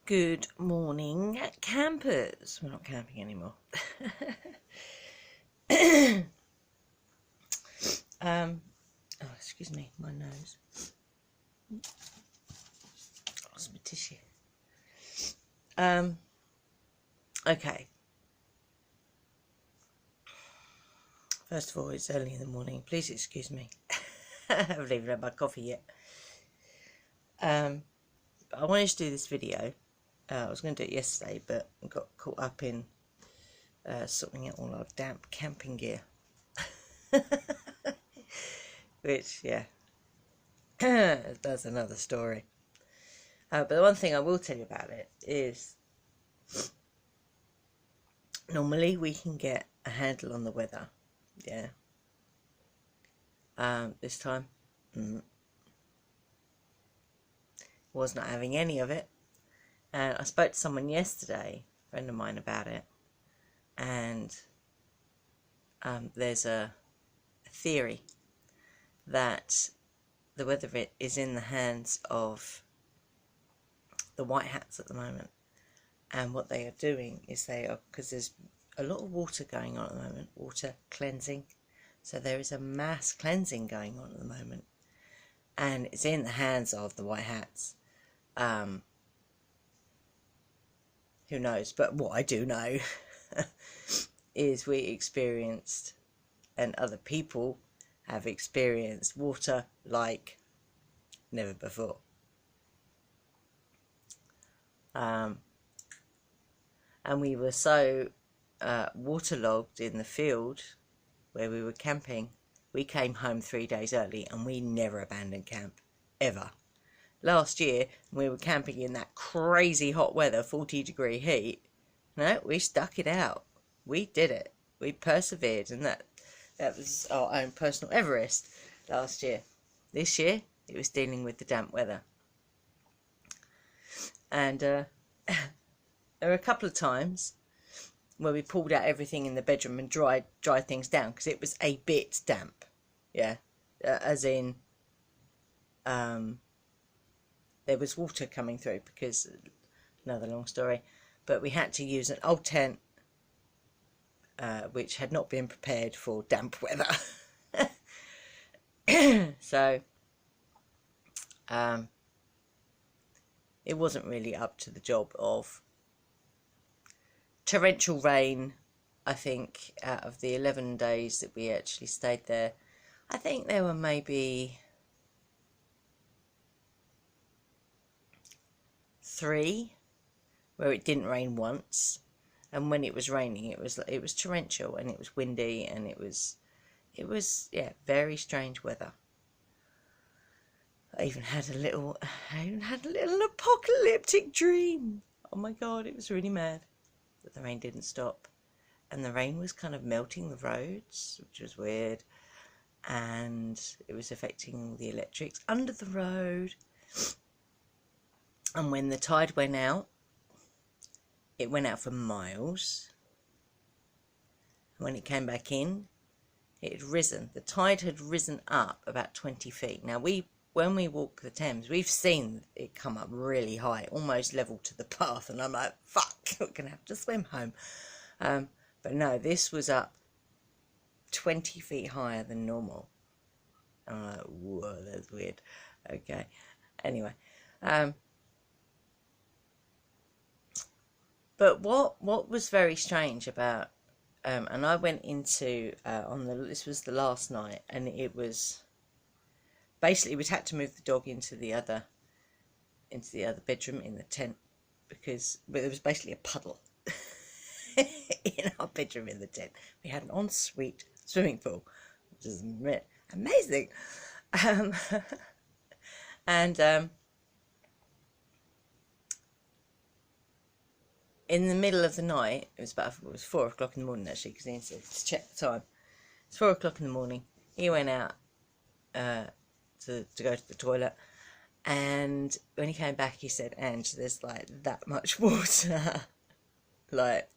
Good morning, campers. We're not camping anymore. Oh, excuse me, my nose. Lost my tissue. Okay. First of all, it's early in the morning. Please excuse me. I haven't even had my coffee yet. But I wanted to do this video. I was going to do it yesterday, but I got caught up in sorting out all our damp camping gear. Which, yeah, that's another story. But the one thing I will tell you about it is normally we can get a handle on the weather. Yeah. This time, was not having any of it. And I spoke to someone yesterday, a friend of mine, about it. And there's a theory that the weather is in the hands of the white hats at the moment. And what they are doing is because there's a lot of water going on at the moment, water cleansing. So there is a mass cleansing going on at the moment. And it's in the hands of the white hats. Who knows? But what I do know is we experienced, and other people have experienced, water like never before. And we were so waterlogged in the field where we were camping, we came home 3 days early, and we never abandoned camp, ever. Last year, we were camping in that crazy hot weather, 40-degree heat. No, we stuck it out. We did it. We persevered, and that was our own personal Everest last year. This year, it was dealing with the damp weather. And there were a couple of times where we pulled out everything in the bedroom and dried things down, because it was a bit damp. Yeah, as in there was water coming through, because, another long story, but we had to use an old tent which had not been prepared for damp weather. So it wasn't really up to the job of torrential rain. I think out of the 11 days that we actually stayed there, I think there were maybe 3 where it didn't rain once, and when it was raining, it was torrential, and it was windy, and it was yeah, very strange weather. I even had a little apocalyptic dream. Oh my god, it was really mad. But the rain didn't stop, and the rain was kind of melting the roads, which was weird, and it was affecting the electrics under the road. And when the tide went out, it went out for miles. And when it came back in, it had risen. The tide had risen up about 20 feet. Now, when we walk the Thames, we've seen it come up really high, almost level to the path. And I'm like, fuck, we're going to have to swim home. But no, this was up 20 feet higher than normal. And I'm like, whoa, that's weird. Okay. Anyway. But what was very strange about, and I went into, this was the last night, and it was, basically we had to move the dog into the other bedroom in the tent, because there was basically a puddle in our bedroom in the tent. We had an ensuite swimming pool, which is amazing. And in the middle of the night, it was 4 o'clock in the morning, actually, because he said to check the time. It's 4 o'clock in the morning. He went out to go to the toilet, and when he came back, he said, "Ange, there's like that much water like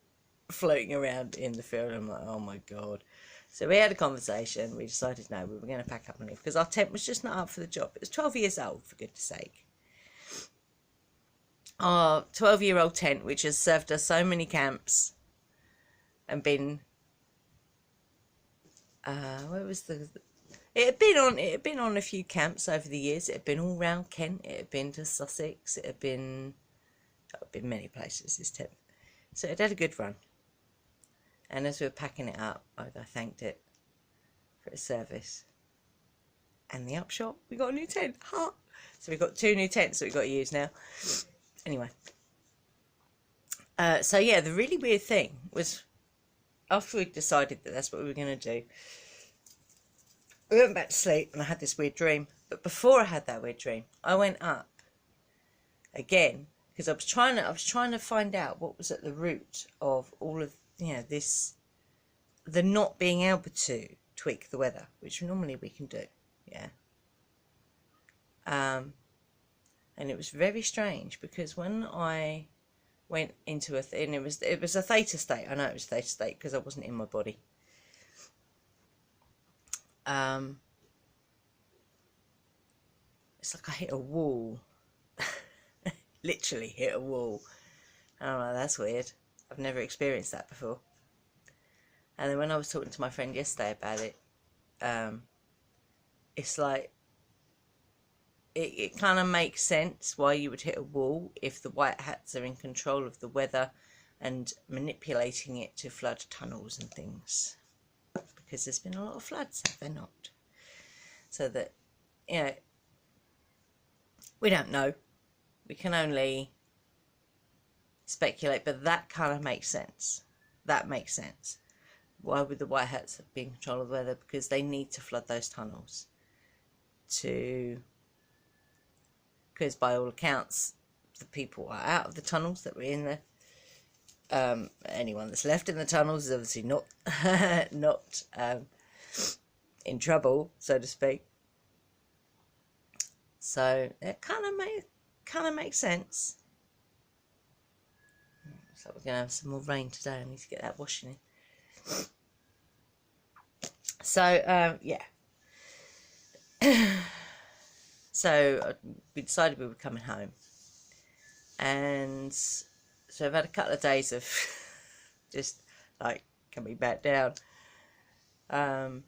floating around in the field." I'm like, oh my god. So we had a conversation. We decided no, we were going to pack up and leave, because our tent was just not up for the job. It was 12 years old, for goodness sake. our 12-year-old tent, which has served us so many camps and been, where was the, it had been on a few camps over the years. It had been all round Kent. It had been to Sussex. It had been many places, this tent. So it had a good run. And as we were packing it up, I thanked it for its service. And the upshot, we got a new tent. Ha! So we've got 2 new tents that we've got to use now. Anyway. So yeah, the really weird thing was, after we decided that that's what we were going to do, we went back to sleep and I had this weird dream. But before I had that weird dream, I went up again because I was trying to find out what was at the root of all of, you know, this, the not being able to tweak the weather, which normally we can do, yeah. And it was very strange because when I went into and it was a theta state. I know it was a theta state because I wasn't in my body. It's like I hit a wall. Literally hit a wall. I don't know, that's weird. I've never experienced that before. And then when I was talking to my friend yesterday about it, it's like, it kind of makes sense why you would hit a wall if the white hats are in control of the weather and manipulating it to flood tunnels and things. Because there's been a lot of floods, have there not? So that, you know, we don't know. We can only speculate, but that kind of makes sense. That makes sense. Why would the white hats be in control of the weather? Because they need to flood those tunnels because by all accounts, the people are out of the tunnels that were in there. Anyone that's left in the tunnels is obviously not in trouble, so to speak. So it kind of makes sense. So we're gonna have some more rain today. I need to get that washing in. So yeah. So we decided we were coming home, and so I've had a couple of days of just like coming back down. But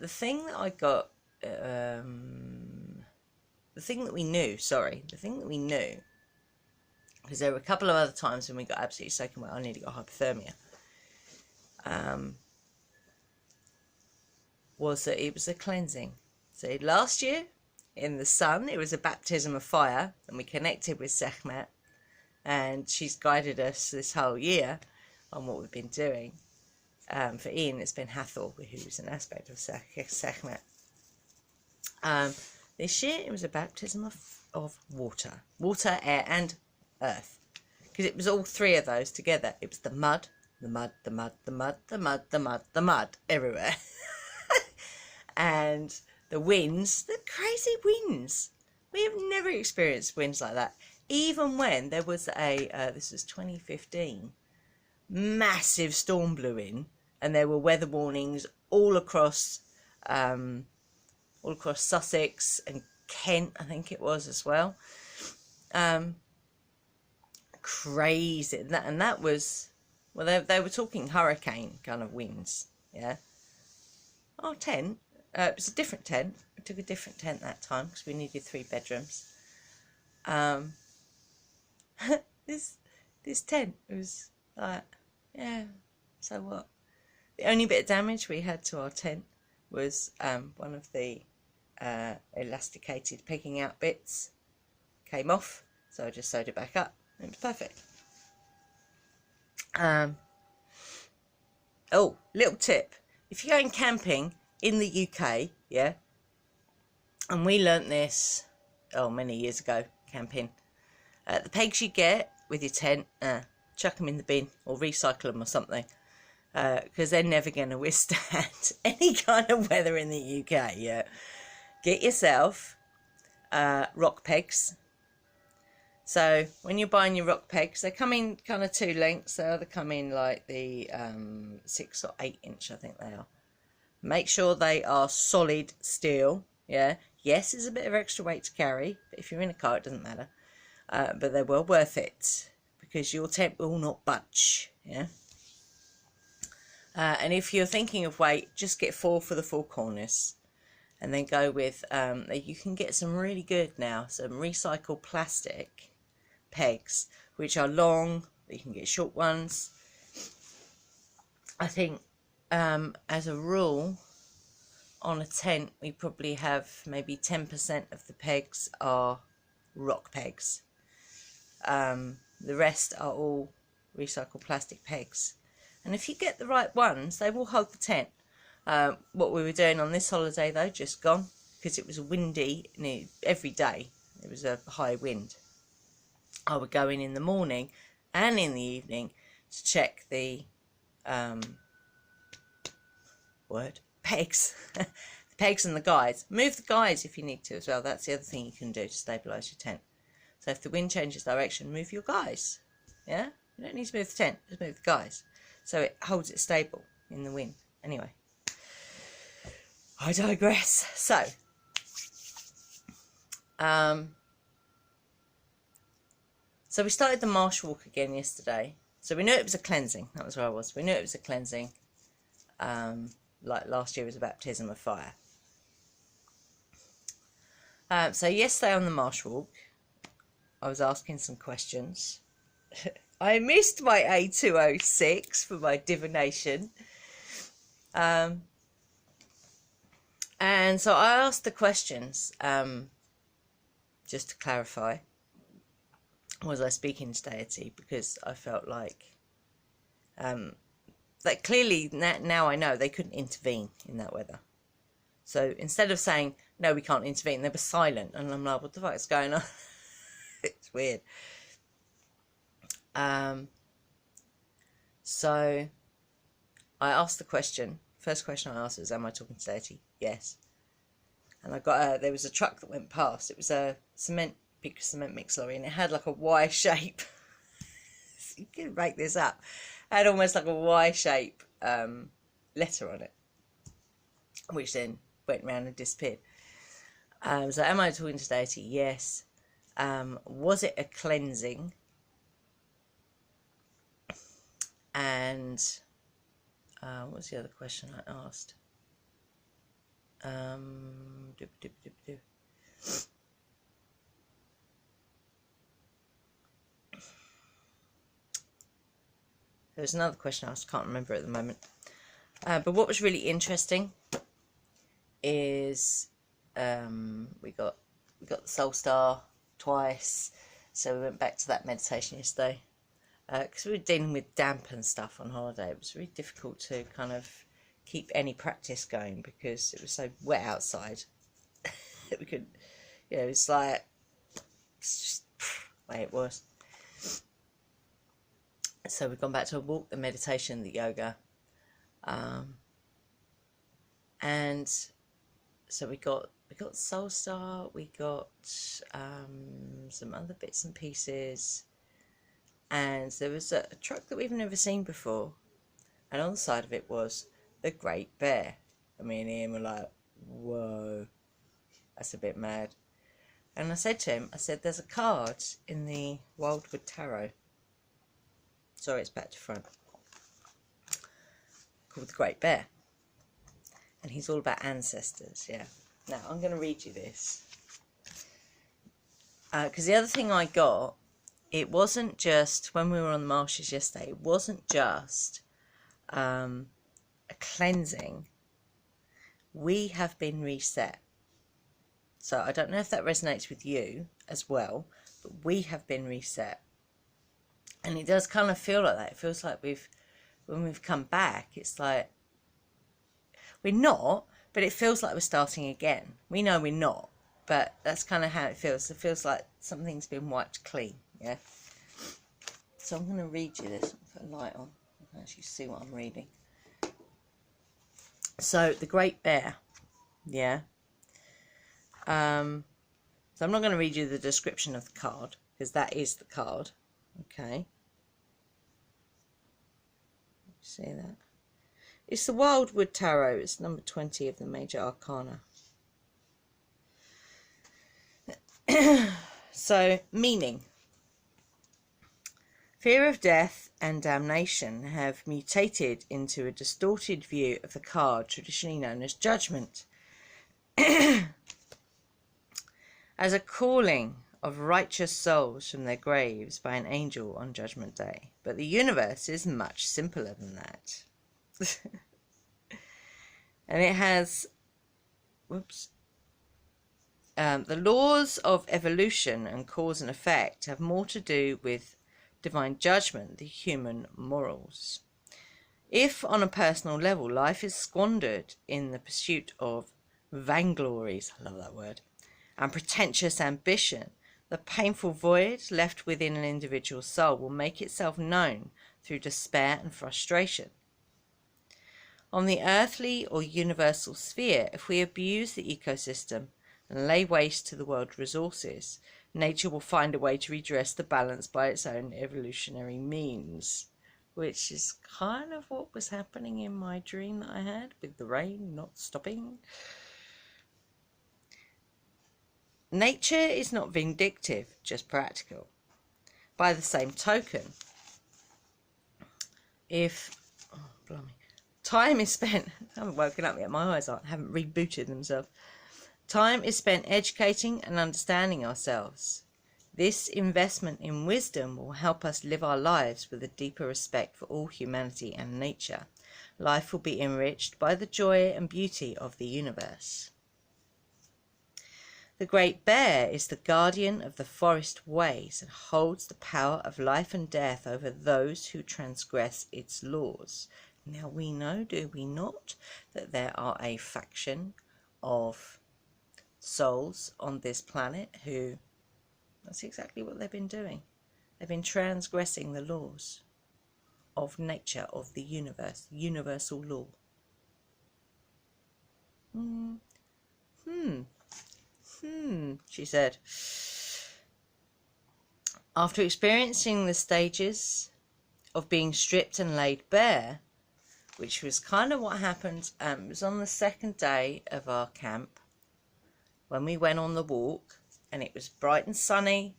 the thing that I got, the thing that we knew, because there were a couple of other times when we got absolutely soaking wet. I nearly got hypothermia. Was that it was a cleansing. So last year, in the sun, it was a baptism of fire, and we connected with Sekhmet, and she's guided us this whole year on what we've been doing. For Ian, it's been Hathor, who's an aspect of Sekhmet. This year, it was a baptism of water, air, and earth, because it was all 3 of those together. It was the mud everywhere. And the winds, the crazy winds. We have never experienced winds like that. Even when there was this was 2015, massive storm blew in, and there were weather warnings all across Sussex and Kent, I think it was as well. Crazy, and that was, well, they were talking hurricane kind of winds, yeah. Our tent. It was a different tent. We took a different tent that time because we needed 3 bedrooms. This tent was like, yeah, so what? The only bit of damage we had to our tent was one of the elasticated pegging out bits came off, so I just sewed it back up. It was perfect. Oh, little tip. If you're going camping in the UK, yeah, and we learnt this, many years ago, camping, the pegs you get with your tent, chuck them in the bin or recycle them or something, because they're never going to withstand any kind of weather in the UK, yeah. Get yourself rock pegs. So when you're buying your rock pegs, they come in kind of 2 lengths. They either come in like the 6 or 8 inch, I think they are. Make sure they are solid steel, yeah. You Yes, it's a bit of extra weight to carry, but if you're in a car, it doesn't matter. But they're well worth it because your tent will not budge. Yeah. And if you're thinking of weight, just get 4 for the 4 corners. And then go with, you can get some really good now, some recycled plastic pegs, which are long. You can get short ones. I think, as a rule, on a tent, we probably have maybe 10% of the pegs are rock pegs. The rest are all recycled plastic pegs. And if you get the right ones, they will hold the tent. What we were doing on this holiday, though, just gone, because it was windy every day. It was a high wind. I would go in the morning and in the evening to check the pegs. The pegs and the guides. Move the guides if you need to as well. That's the other thing you can do to stabilise your tent. So if the wind changes direction, move your guys. Yeah? You don't need to move the tent, just move the guys. So it holds it stable in the wind. Anyway, I digress. So, so we started the marsh walk again yesterday. So we knew it was a cleansing. That was where I was. We knew it was a cleansing. Like last year was a baptism of fire. So yesterday on the marsh walk, I was asking some questions. I missed my A206 for my divination. And so I asked the questions, just to clarify, was I speaking to deity? Because I felt like clearly now I know they couldn't intervene in that weather. So instead of saying, no, we can't intervene, they were silent. And I'm like, what the fuck is going on? It's weird. So I asked the question. First question I asked was, am I talking to deity? Yes. And I got there was a truck that went past. It was a big cement mix lorry, and it had like a Y shape. You can make this up. It had almost like a Y shape letter on it, which then went round and disappeared. So am I talking to deity? Yes. Was it a cleansing? And what was the other question I asked? There was another question I asked, can't remember at the moment. But what was really interesting is we got the Soul Star twice, so we went back to that meditation yesterday. Because we were dealing with damp and stuff on holiday. It was really difficult to kind of keep any practice going because it was so wet outside that we could, it's like, it's just the way it was. So we've gone back to a walk, the meditation, the yoga. And so we got Soul Star, we got some other bits and pieces. And there was a truck that we've never seen before, and on the side of it was the Great Bear. And me and Ian were like, whoa, that's a bit mad. And I said to him, there's a card in the Wildwood Tarot. Sorry, it's back to front. Called the Great Bear. And he's all about ancestors, yeah. Now, I'm going to read you this. Because the other thing I got, it wasn't just, when we were on the marshes yesterday, it wasn't just a cleansing. We have been reset. So I don't know if that resonates with you as well, but we have been reset. And it does kind of feel like that. It feels like when we've come back, it's like, we're not, but it feels like we're starting again. We know we're not, but that's kind of how it feels. It feels like something's been wiped clean. Yeah. So I'm going to read you this. I'll put a light on. You can actually see what I'm reading. So the Great Bear. Yeah. So I'm not going to read you the description of the card because that is the card. Okay. See that? It's the Wildwood Tarot. It's number 20 of the Major Arcana. So, meaning. Fear of death and damnation have mutated into a distorted view of the card traditionally known as judgment, as a calling of righteous souls from their graves by an angel on Judgment Day. But the universe is much simpler than that. And it has, the laws of evolution and cause and effect have more to do with divine judgment than human morals. If, on a personal level, life is squandered in the pursuit of vainglories, I love that word, and pretentious ambition, the painful void left within an individual's soul will make itself known through despair and frustration. On the earthly or universal sphere, if we abuse the ecosystem and lay waste to the world's resources, nature will find a way to redress the balance by its own evolutionary means, which is kind of what was happening in my dream that I had with the rain not stopping. Nature is not vindictive, just practical. By the same token, if time is spent, I haven't woken up yet, my eyes haven't rebooted themselves. Time is spent educating and understanding ourselves. This investment in wisdom will help us live our lives with a deeper respect for all humanity and nature. Life will be enriched by the joy and beauty of the universe. The Great Bear is the guardian of the forest ways and holds the power of life and death over those who transgress its laws. Now we know, do we not, that there are a faction of souls on this planet who, that's exactly what they've been doing. They've been transgressing the laws of nature, of the universe, universal law. She said. After experiencing the stages of being stripped and laid bare, which was kind of what happened, it was on the second day of our camp when we went on the walk, and it was bright and sunny,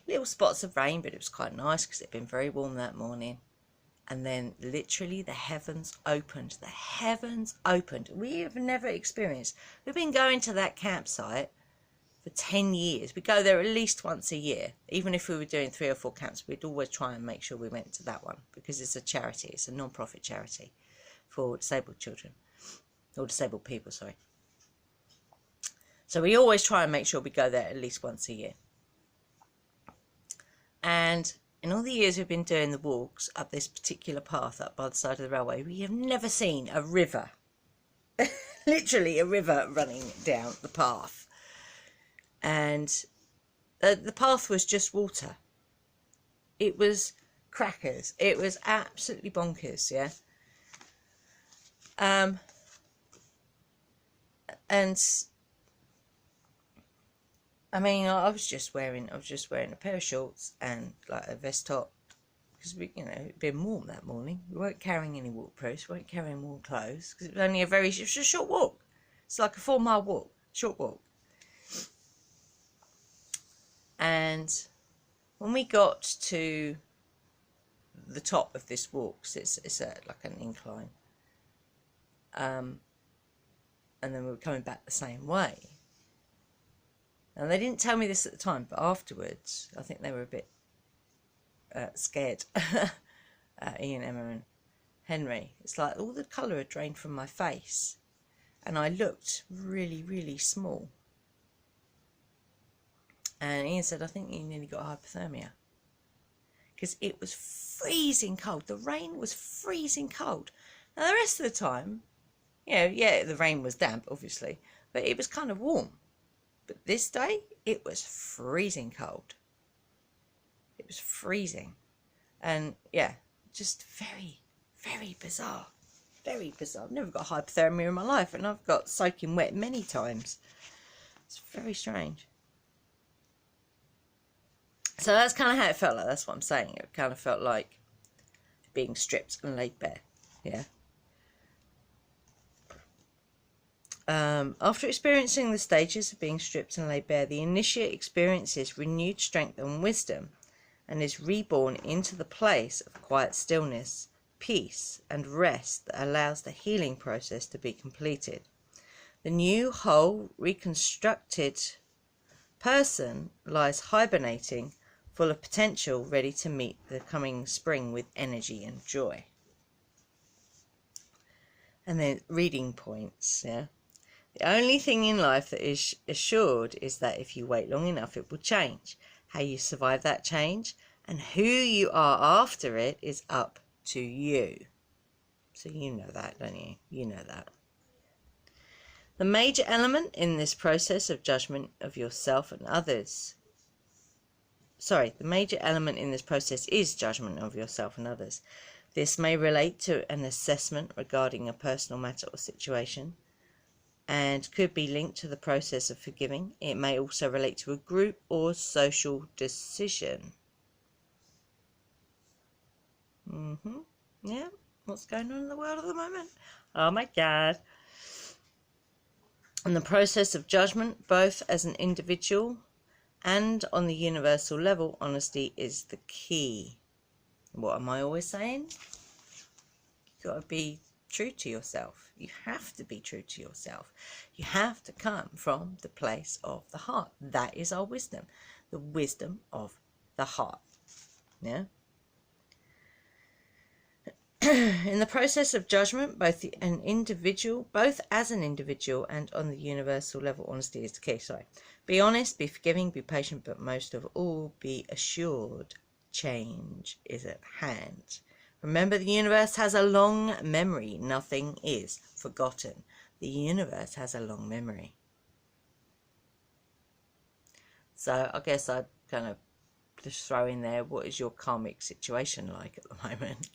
little spots of rain, but it was quite nice because it had been very warm that morning. And then literally the heavens opened. The heavens opened. We have never experienced. We've been going to that campsite for 10 years. We go there at least once a year. Even if we were doing 3 or 4 camps, we'd always try and make sure we went to that one because it's a charity. It's a non-profit charity for disabled children, or disabled people, sorry. So we always try and make sure we go there at least once a year. And in all the years we've been doing the walks up this particular path up by the side of the railway, we have never seen a river, literally a river running down the path. And the path was just water. It was crackers. It was absolutely bonkers, yeah. And I mean, I was just wearing a pair of shorts and like a vest top because it'd been warm that morning. We weren't carrying any waterproofs, we weren't carrying warm clothes because it was only a short walk. It's like a 4-mile walk, short walk. And when we got to the top of this walk, so it's like an incline, and then we were coming back the same way. And they didn't tell me this at the time, but afterwards, I think they were a bit scared. Ian, Emma and Henry. It's like all the colour had drained from my face. And I looked really, really small. And Ian said, I think you nearly got hypothermia. Because it was freezing cold. The rain was freezing cold. Now the rest of the time, the rain was damp, obviously. But it was kind of warm. But this day, it was freezing cold. It was freezing. And, yeah, just very, very bizarre. Very bizarre. I've never got hypothermia in my life, and I've got soaking wet many times. It's very strange. So that's kind of how it felt like. That's what I'm saying. It kind of felt like being stripped and laid bare. Yeah. After experiencing the stages of being stripped and laid bare, the initiate experiences renewed strength and wisdom, and is reborn into the place of quiet stillness, peace, and rest that allows the healing process to be completed. The new, whole, reconstructed person lies hibernating, full of potential, ready to meet the coming spring with energy and joy. And then reading points, yeah. The only thing in life that is assured is that if you wait long enough, it will change. How you survive that change and who you are after it is up to you. So you know that, don't you? You know that. The major element in this process of judgment of yourself and others. The major element in this process is judgment of yourself and others. This may relate to an assessment regarding a personal matter or situation, and could be linked to the process of forgiving. It may also relate to a group or social decision. Yeah, what's going on in the world at the moment? Oh my God. And the process of judgment, both as an individual and on the universal level, honesty is the key. What am I always saying? You've got to be true to yourself. You have to be true to yourself. You have to come from the place of the heart. That is our wisdom. The wisdom of the heart. Yeah. In the process of judgment, both as an individual and on the universal level, honesty is the key. Be honest, be forgiving, be patient, but most of all, be assured change is at hand. Remember, the universe has a long memory. Nothing is forgotten. The universe has a long memory. So I guess I'd kind of just throw in there, what is your karmic situation like at the moment?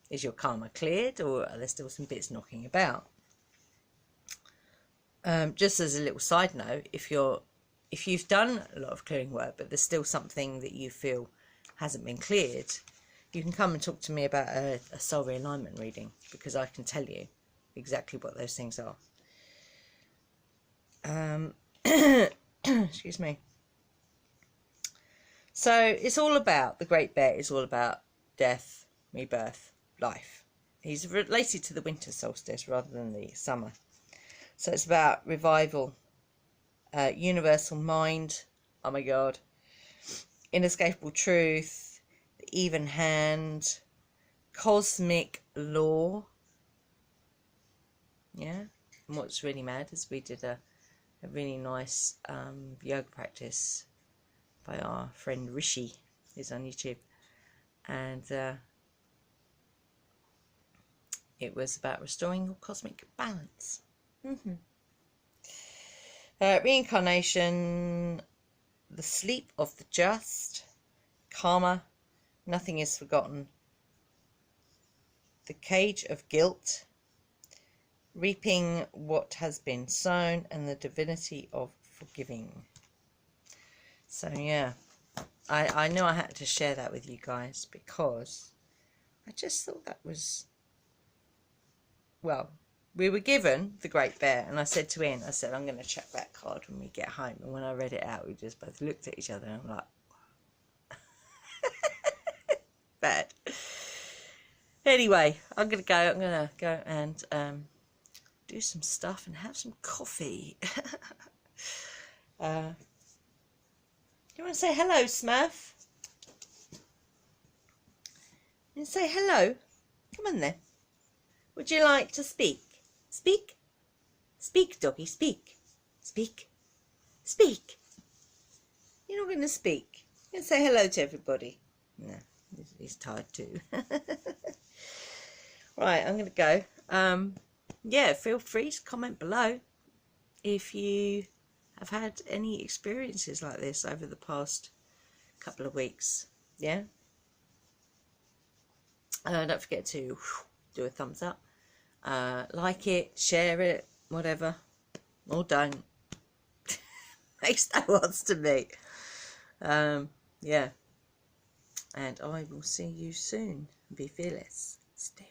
Is your karma cleared, or are there still some bits knocking about? Just as a little side note, if you've done a lot of clearing work, but there's still something that you feel hasn't been cleared, you can come and talk to me about a soul realignment reading, because I can tell you exactly what those things are. Excuse me. So it's all about, the Great Bear is all about death, rebirth, life. He's related to the winter solstice rather than the summer. So it's about revival, universal mind, oh my God, inescapable truth, the even hand, cosmic law. Yeah. And what's really mad is we did a really nice yoga practice by our friend Rishi, who's on YouTube, and it was about restoring your cosmic balance. Reincarnation, the sleep of the just, karma, nothing is forgotten, the cage of guilt, reaping what has been sown, and the divinity of forgiving. So yeah, I know I had to share that with you guys, because I just thought that was, well, we were given the Great Bear, and I said to Ian, I said, I'm going to check that card when we get home. And when I read it out, we just both looked at each other, and I'm like, bad. Anyway, I'm going to go and do some stuff and have some coffee. You want to say hello, Smurf? You want to say hello? Come on then. Would you like to speak? Speak? Speak, doggy, speak. Speak. Speak. You're not going to speak. You're going to say hello to everybody. No, he's tired too. Right, I'm going to go. Yeah, feel free to comment below if you have had any experiences like this over the past couple of weeks. Yeah. Don't forget to do a thumbs up. Like it, share it, whatever, or don't. Makes no odds to me. Yeah, and I will see you soon. Be fearless. Stay